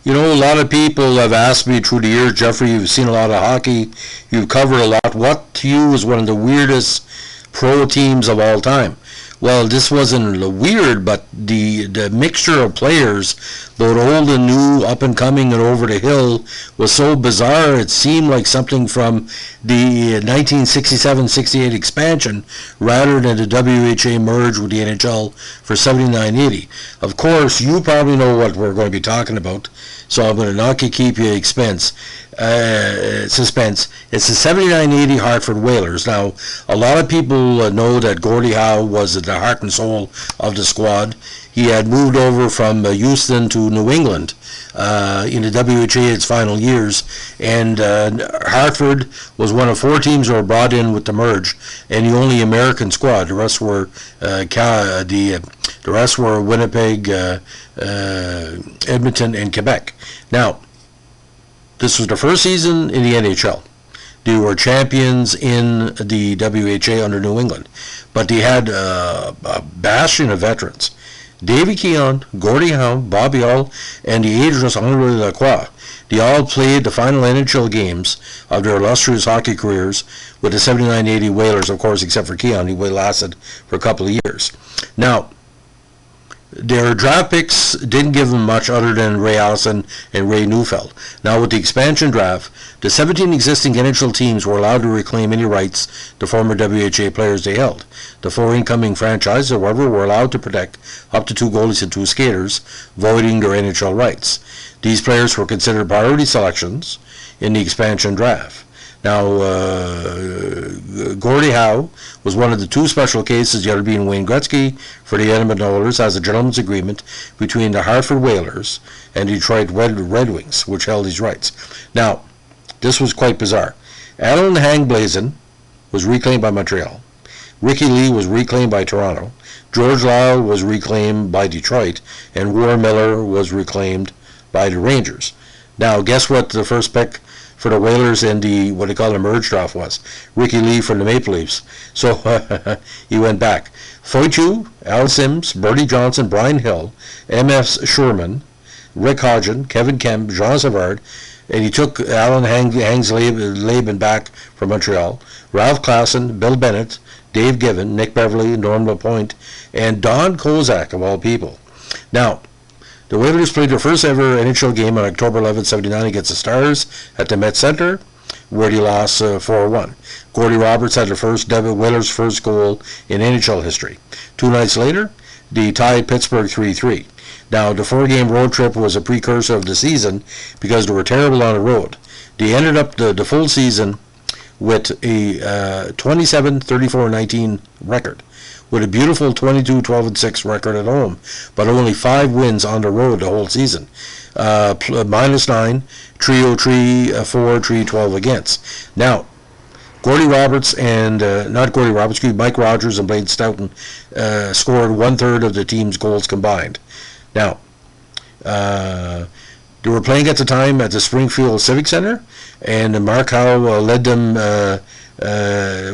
A lot of people have asked me through the years, Jeffrey, you've seen a lot of hockey, you've covered a lot. What to you is one of the weirdest pro teams of all time? Well, this wasn't weird, but the mixture of players, both old and new, up and coming and over the hill, was so bizarre it seemed like something from the 1967-68 expansion rather than the WHA merge with the NHL for 79-80. Of course, you probably know what we're going to be talking about, so I'm going to not keep you suspense. It's the 79-80 Hartford Whalers. Now, a lot of people know that Gordie Howe was the heart and soul of the squad. He had moved over from Houston to New England in the WHA its final years, and Hartford was one of 4 teams that were brought in with the merge, and the only American squad. The rest were Winnipeg, Edmonton, and Quebec. Now, this was the first season in the NHL. They were champions in the WHA under New England, but they had a bastion of veterans. Davy Keon, Gordie Howe, Bobby Hull, and the ageless Henri Lacroix. They all played the final NHL games of their illustrious hockey careers with the 79-80 Whalers, of course, except for Keon. He lasted for a couple of years. Now, their draft picks didn't give them much other than Ray Allison and Ray Neufeld. Now, with the expansion draft, the 17 existing NHL teams were allowed to reclaim any rights the former WHA players they held. The 4 incoming franchises, however, were allowed to protect up to 2 goalies and 2 skaters, voiding their NHL rights. These players were considered priority selections in the expansion draft. Now, Gordie Howe was one of the 2 special cases, the other being Wayne Gretzky for the Edmonton Oilers, as a gentleman's agreement between the Hartford Whalers and Detroit Red Wings, which held these rights. Now, this was quite bizarre. Alan Hangblazon was reclaimed by Montreal. Ricky Lee was reclaimed by Toronto. George Lyle was reclaimed by Detroit. And Warren Miller was reclaimed by the Rangers. Now, guess what the first pick for the Whalers in the, what they call the merge draft was? Ricky Lee from the Maple Leafs. So he went back. Foytu, Al Sims, Bertie Johnson, Brian Hill, M.S. Sherman, Rick Hodgson, Kevin Kemp, Jean Savard, and he took Alan Hangsleben back from Montreal, Ralph Klassen, Bill Bennett, Dave Given, Nick Beverly, Norm LaPointe, and Don Kozak, of all people. Now, the Whalers played their first ever NHL game on October 11, 1979 against the Stars at the Met Center, where they lost 4-1. Gordie Roberts had the Whalers' first goal in NHL history. 2 nights later, they tied Pittsburgh 3-3. Now, the 4-game road trip was a precursor of the season because they were terrible on the road. They ended up the full season with a 27-34-19 record, with a beautiful 22-12-6 record at home, but only 5 wins on the road the whole season. -9, trio 3-4, 3-12 against. Now, Mike Rogers and Blaine Stoughton scored 1/3 of the team's goals combined. Now, they were playing at the time at the Springfield Civic Center, and Mark Howe led them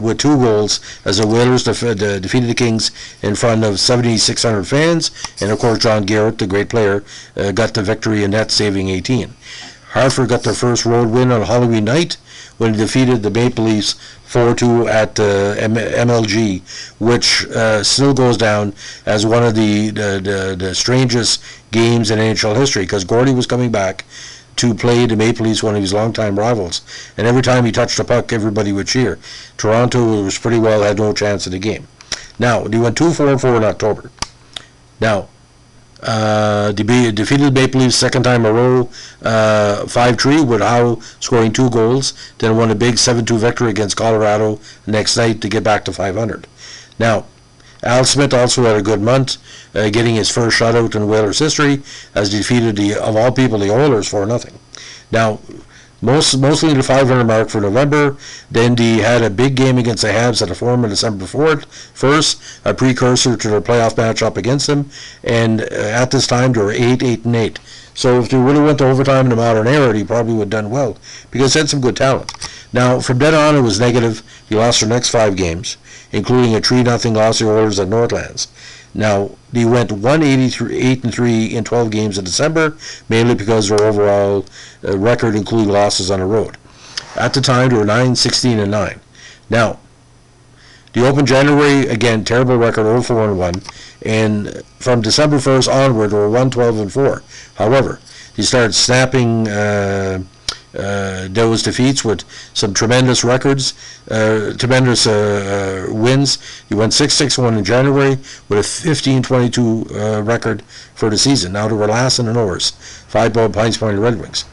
with 2 goals as the Whalers defeated the Kings in front of 7,600 fans, and of course John Garrett, the great player, got the victory in net, saving 18. Hartford got their first road win on Halloween night when they defeated the Maple Leafs 4-2 at MLG, which still goes down as one of the strangest games in NHL history, because Gordie was coming back to play the Maple Leafs, one of his longtime rivals, and every time he touched the puck, everybody would cheer. Toronto was pretty well had no chance in the game. Now, they went 2-4-4 in October. Now, they defeated the Maple Leafs second time in a row, 5-3, with Howe scoring 2 goals, then won a big 7-2 victory against Colorado the next night to get back to 500. Now, Al Smith also had a good month, getting his first shutout in Whalers history, as he defeated, of all people, the Oilers 4-0. Now, mostly the 500 mark for November. Then they had a big game against the Habs at the Forum on December 1st, a precursor to their playoff matchup against them. And at this time, they were 8-8-8. So if they really went to overtime in the modern era, they probably would have done well, because they had some good talent. Now, from then on, it was negative. They lost their next 5 games, including a 3-0 loss to the Oilers at Northlands. Now, they went 183 8-3 in 12 games in December, mainly because their overall record including losses on the road. At the time, they were 9-16-9. Now, they opened January, again, terrible record, 0-4-1, and from December 1st onward, they were 1-12-4. However, they started snapping those defeats with some tremendous records, tremendous wins. He went 6-6-1 in January with a 15-22 record for the season. Now they were last in the Norris, 5 points behind the Red Wings.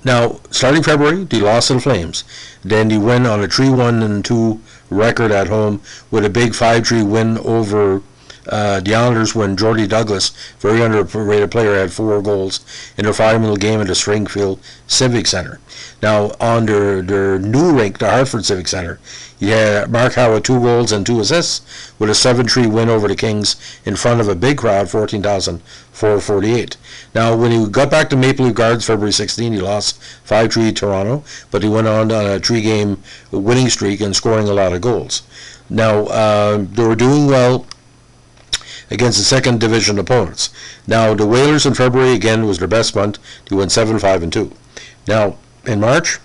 Now, starting February, they lost to the Flames. Then they went on a 3-1-2 record at home with a big 5-3 win over the Islanders when Jordy Douglas, very underrated player, had 4 goals in their final game at the Springfield Civic Center. Now, on their new rink, the Hartford Civic Center, you had Mark Howe with 2 goals and 2 assists with a 7-3 win over the Kings in front of a big crowd, 14,448. Now, when he got back to Maple Leaf Gardens February 16, he lost 5-3 to Toronto, but he went on a 3-game winning streak and scoring a lot of goals. Now, they were doing well against the second division opponents. Now, the Whalers in February, again, was their best month. They went 7-5-2. Now, in March,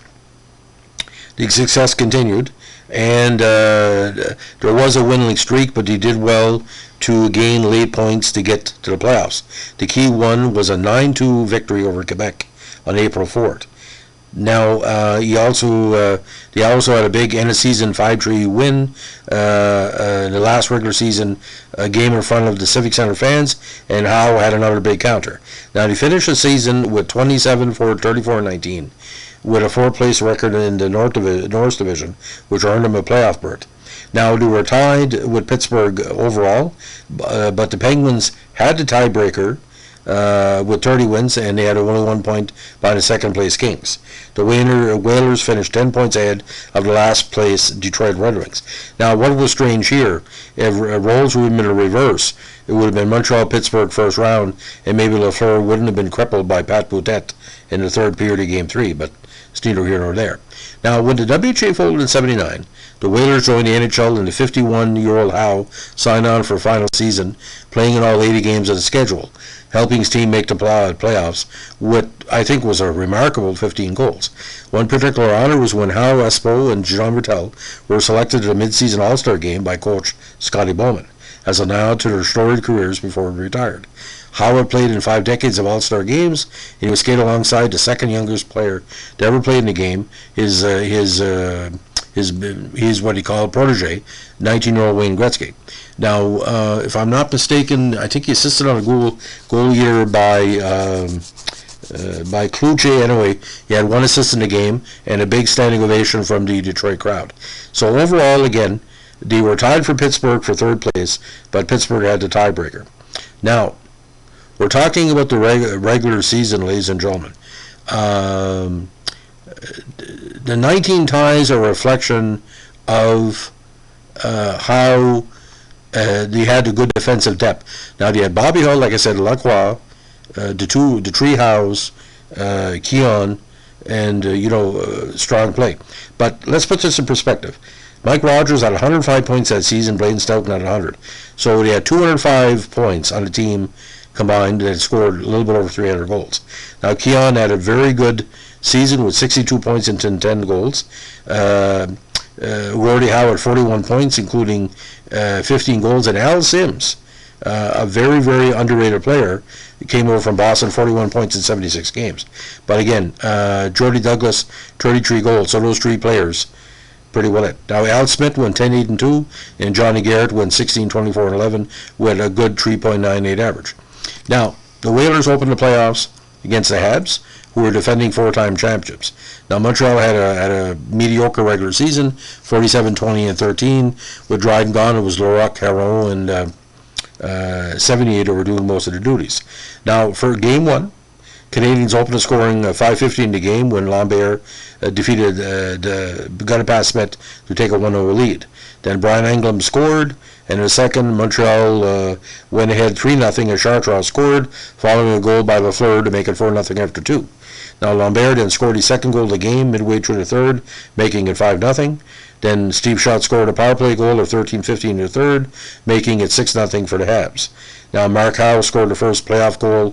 the success continued, and there was a winning streak, but they did well to gain late points to get to the playoffs. The key one was a 9-2 victory over Quebec on April 4th. Now, they also had a big end of season 5-3 win in the last regular season game in front of the Civic Center fans, and Howe had another big counter. Now, they finished the season with 27-34-19 with a 4th-place record in the North Division, which earned them a playoff berth. Now, they were tied with Pittsburgh overall, but the Penguins had the tiebreaker with 30 wins, and they had only 1 point by the second-place Kings. The Whalers finished 10 points ahead of the last-place Detroit Red Wings. Now, what was strange here, if roles would have been in reverse, it would have been Montreal-Pittsburgh first round, and maybe Lafleur wouldn't have been crippled by Pat Boutet in the third period of Game 3, but it's neither here nor there. Now, when the WHA folded in 79, the Whalers joined the NHL, and the 51-year-old Howe signed on for a final season, playing in all 80 games of the schedule, helping his team make the playoffs with, I think, was a remarkable 15 goals. One particular honor was when Howe, Espo, and Jean Bertel were selected to the mid-season All-Star game by coach Scotty Bowman as a nod to their storied careers before he retired. Howe had played in 5 decades of All-Star games, and he was skated alongside the second youngest player to ever play in the game, his what he called protege, 19-year-old Wayne Gretzky. Now, if I'm not mistaken, I think he assisted on a goal year by Kluche. Anyway, he had 1 assist in the game and a big standing ovation from the Detroit crowd. So overall, again, they were tied for Pittsburgh for 3rd place, but Pittsburgh had the tiebreaker. Now, we're talking about the regular season, ladies and gentlemen. The 19 ties are a reflection of how they had the good defensive depth. Now, they had Bobby Hull, like I said, Lacroix, the three Howes, Keon, and, strong play. But let's put this in perspective. Mike Rogers had 105 points that season, Blaine Stoughton had 100. So they had 205 points on the team combined that scored a little bit over 300 goals. Now, Keon had a very good season with 62 points and 10 goals. Gordie Howe had 41 points, including 15 goals. And Al Sims, a very, very underrated player, came over from Boston, 41 points in 76 games. But again, Jordy Douglas, 33 goals. So those 3 players, pretty well it. Now, Al Smith went 10-8-2, and Johnny Garrett went 16-24-11 with a good 3.98 average. Now, the Whalers opened the playoffs against the Habs, who were defending 4-time championships. Now, Montreal had a mediocre regular season, 47-20-13. With Dryden gone, it was Laurent Caron and 78 who were doing most of the duties. Now, for Game 1, Canadiens opened the scoring 5:50 in the game when Lambert got it past Smith to take a 1-0 lead. Then Brian Englund scored, and in the second, Montreal went ahead 3-0 as Chartrand scored, following a goal by Lafleur to make it 4-0 after 2. Now, Lambert then scored his second goal of the game midway through the third, making it 5-0. Then Steve Schott scored a power play goal of 13-15 in the third, making it 6-0 for the Habs. Now Mark Howe scored the first playoff goal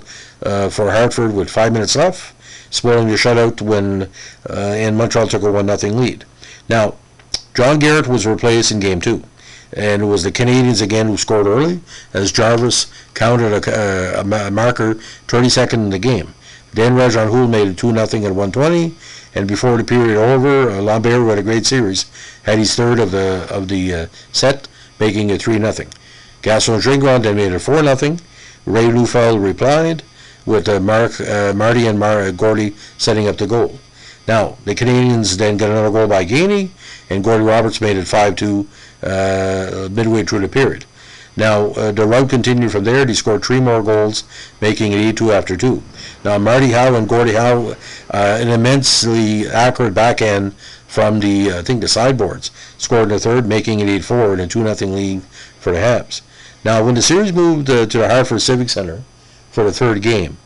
for Hartford with 5 minutes left, spoiling the shutout when and Montreal took a 1-0 lead. Now, John Garrett was replaced in Game 2, and it was the Canadiens again who scored early, as Jarvis counted a marker 32nd in the game. Then Rajan Houle made it 2-0 at 1:20, and before the period over, Lambert, who had a great series, had his third of the set, making it 3-0. Gaston Gingras then made it 4-0. Ray Neufeld replied, with Marty and Gordy setting up the goal. Now, the Canadiens then got another goal by Gainey, and Gordy Roberts made it 5-2 midway through the period. Now, the rout continued from there. He scored 3 more goals, making it 8-2 after 2. Now, Marty Howe and Gordie Howe, an immensely accurate backhand from the sideboards, scored in the third, making it 8-4 and a 2-0 lead for the Habs. Now, when the series moved to the Hartford Civic Center for the third game,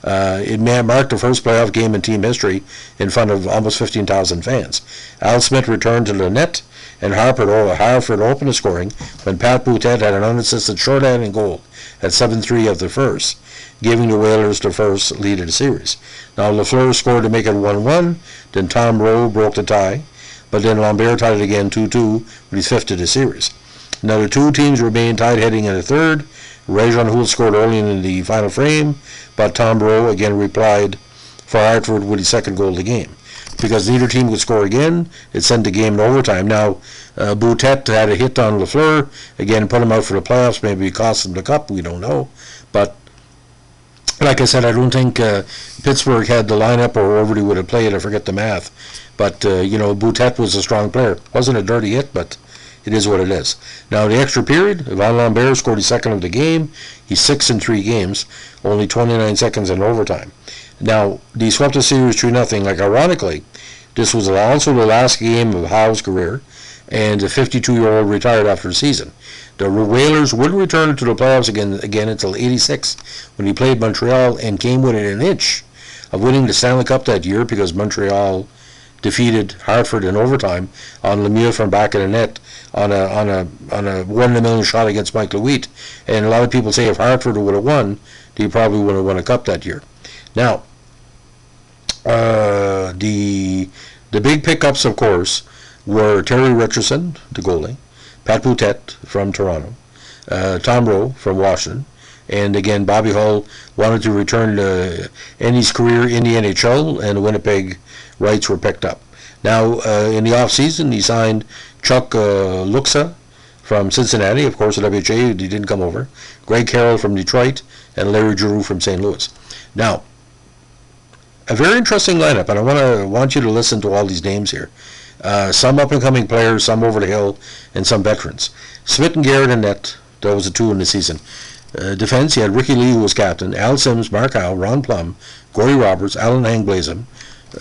it marked the first playoff game in team history in front of almost 15,000 fans. Al Smith returned to the net, and Hartford opened the scoring when Pat Boutet had an unassisted shorthanded goal at 7-3 of the first, giving the Whalers the first lead of the series. Now Lafleur scored to make it 1-1, then Tom Rowe broke the tie, but then Lambert tied it again 2-2 with his fifth of the series. Now the two teams remained tied heading in the third. Rajan Houle scored early in the final frame, but Tom Rowe again replied for Hartford with his second goal of the game. Because neither team could score again, it sent the game in overtime. Now, Boutet had a hit on Lafleur, again put him out for the playoffs, maybe it cost him the cup, we don't know. But, like I said, I don't think Pittsburgh had the lineup or whoever he would have played, I forget the math. But, Boutet was a strong player. Wasn't a dirty hit, but it is what it is. Now, the extra period, Van Lambert scored his second of the game. He's 6 in 3 games, only 29 seconds in overtime. Now, they swept the series 3-0. Like, ironically, this was also the last game of Howe's career, and the 52-year-old retired after the season. The Whalers would return to the playoffs again until '86, when he played Montreal and came within an inch of winning the Stanley Cup that year because Montreal defeated Hartford in overtime on Lemieux from back of the net on a 1-in-a-million shot against Mike Lewitt. And a lot of people say if Hartford would have won, they probably would have won a cup that year. Now, the big pickups, of course, were Terry Richardson, the goalie, Pat Boutet from Toronto, Tom Rowe from Washington, and again, Bobby Hull wanted to return to end his career in the NHL, and the Winnipeg rights were picked up. Now, in the off-season, he signed Chuck Luxa from Cincinnati, of course, at WHA, he didn't come over, Greg Carroll from Detroit, and Larry Giroux from St. Louis. Now, a very interesting lineup, and I want you to listen to all these names here. Some up-and-coming players, some over the hill, and some veterans. Smith and Garrett in net, that was the 2 in the season. Defense, you had Ricky Lee, who was captain, Al Sims, Mark Howe, Ron Plum, Gordy Roberts, Alan Hang-Blazem,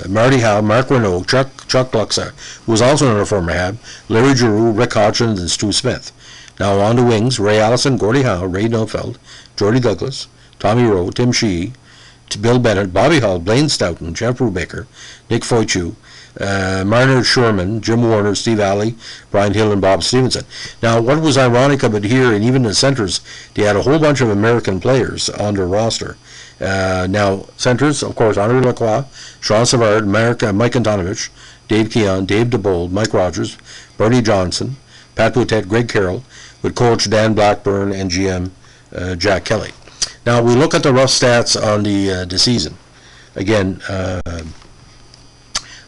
Marty Howe, Mark Renault, Chuck Luxa, who was also another former Hab, Larry Giroux, Rick Hodgins, and Stu Smith. Now on the wings, Ray Allison, Gordie Howe, Ray Neufeld, Jordy Douglas, Tommy Rowe, Tim Sheehy, Bill Bennett, Bobby Hull, Blaine Stoughton, Jeff Brubaker, Nick Foytu, Marner Sherman, Jim Warner, Steve Alley, Brian Hill, and Bob Stevenson. Now, what was ironic about here, and even the centers, they had a whole bunch of American players on their roster. Now, centers, of course, Henri Lacroix, Sean Savard, Mike Antonovich, Dave Keon, Dave DeBold, Mike Rogers, Bernie Johnson, Pat Boutet, Greg Carroll, with coach Dan Blackburn and GM Jack Kelly. Now, we look at the rough stats on the season. Again,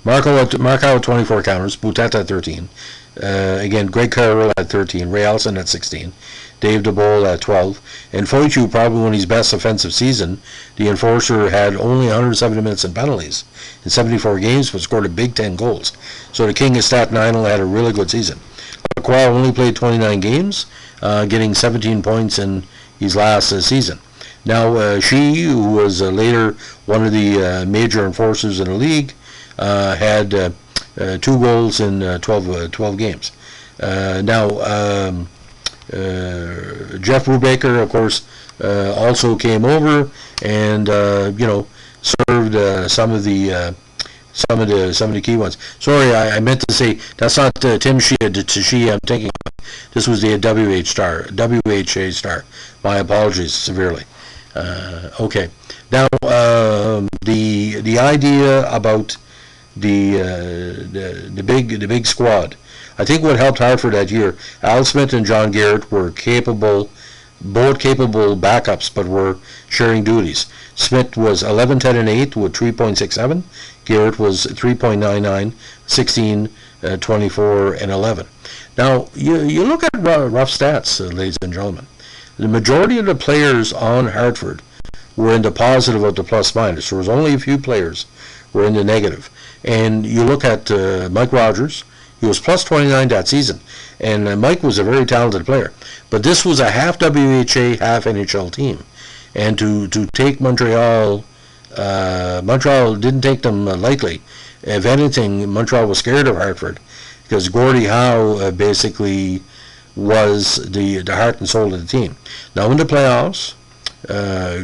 Mark Howe had 24 counters, Boutet had 13. Again, Greg Carroll had 13, Ray Allison had 16, Dave DeBold had 12, and Foytu, probably one of his best offensive season. The enforcer had only 170 minutes in penalties in 74 games, but scored a big 10 goals. So the king of Staten Island had a really good season. Lacroix only played 29 games, getting 17 points in his last season. Now, she, who was later one of the major enforcers in the league, had 2 goals in 12 games. Now, Jeff Brubaker, of course, also came over and, served some of the some of the key ones. Sorry, I meant to say that's not Tim Shea I'm thinking of. This was the WHA star. My apologies severely. Okay. Now the idea about the big squad. I think what helped Hartford that year, Al Smith and John Garrett were both capable backups, but were sharing duties. Smith was 11, 10, and 8 with 3.67. Garrett was 3.99, 16, 24, and 11. Now, you look at rough stats, ladies and gentlemen. The majority of the players on Hartford were in the positive of the plus-minus. There was only a few players were in the negative. And you look at Mike Rogers. He was plus 29 that season. And Mike was a very talented player. But this was a half WHA, half NHL team. And to take Montreal, Montreal didn't take them lightly. If anything, Montreal was scared of Hartford because Gordie Howe basically was the heart and soul of the team. Now in the playoffs,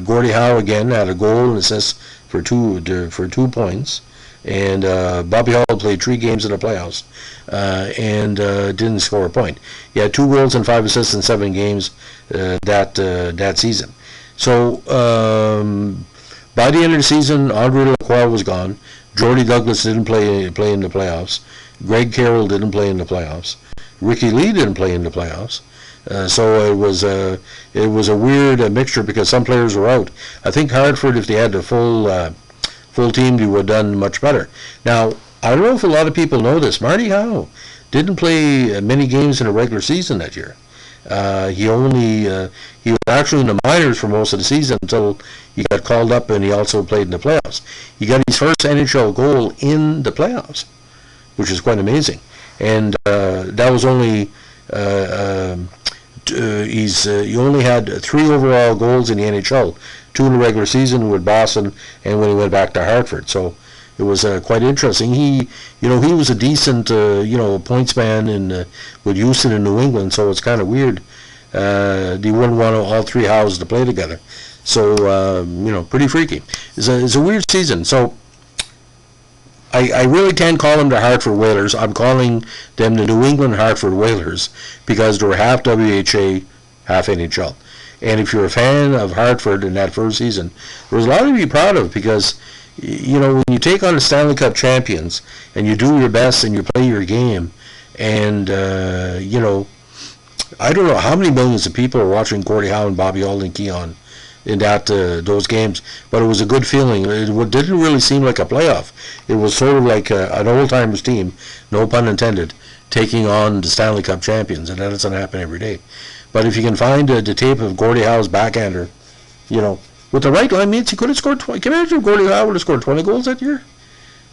Gordie Howe again had a goal and assist for two points. And Bobby Hall played 3 games in the playoffs and didn't score a point. He had 2 goals and 5 assists in 7 games that season. So by the end of the season, Andre Lacroix was gone. Jordy Douglas didn't play in the playoffs. Greg Carroll didn't play in the playoffs. Ricky Lee didn't play in the playoffs. So it was a weird mixture because some players were out. I think Hartford, if they had the full team, they would have done much better. Now, I don't know if a lot of people know this. Marty Howe didn't play many games in a regular season that year. He was actually in the minors for most of the season until he got called up, and he also played in the playoffs. He got his first NHL goal in the playoffs, which is quite amazing. And that was only he only had 3 overall goals in the NHL, 2 in the regular season with Boston, and when he went back to Hartford. So it was quite interesting. He was a decent points man with Houston and New England. So it's kind of weird. They wouldn't want all 3 houses to play together. So pretty freaky. It's a weird season. So I really can't call them the Hartford Whalers. I'm calling them the New England Hartford Whalers because they were half WHA, half NHL. And if you're a fan of Hartford in that first season, there was a lot to be proud of because, when you take on the Stanley Cup champions and you do your best and you play your game, and, I don't know how many millions of people are watching Gordie Howe and Bobby Hull and Keon in those games, but it was a good feeling. It didn't really seem like a playoff. It was sort of like an old-timers team, no pun intended, taking on the Stanley Cup champions, and that doesn't happen every day. But if you can find the tape of Gordie Howe's backhander, with the right line means he could have scored 20. Can you imagine if Gordie Howe would have scored 20 goals that year?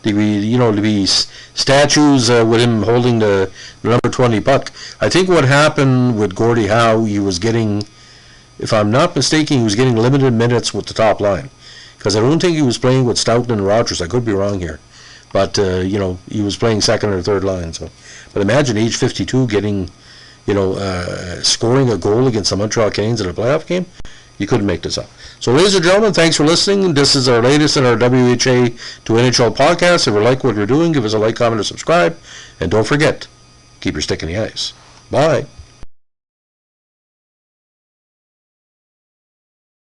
To be statues with him holding the number 20 puck. I think what happened with Gordie Howe, he was getting, if I'm not mistaken, he was getting limited minutes with the top line. Because I don't think he was playing with Stoughton and Rogers. I could be wrong here. But, he was playing second or third line. So, but imagine age 52 getting, scoring a goal against the Montreal Canadiens in a playoff game. You couldn't make this up. So, ladies and gentlemen, thanks for listening. This is our latest in our WHA to NHL podcast. If you like what we're doing, give us a like, comment, and subscribe. And don't forget, keep your stick in the ice. Bye.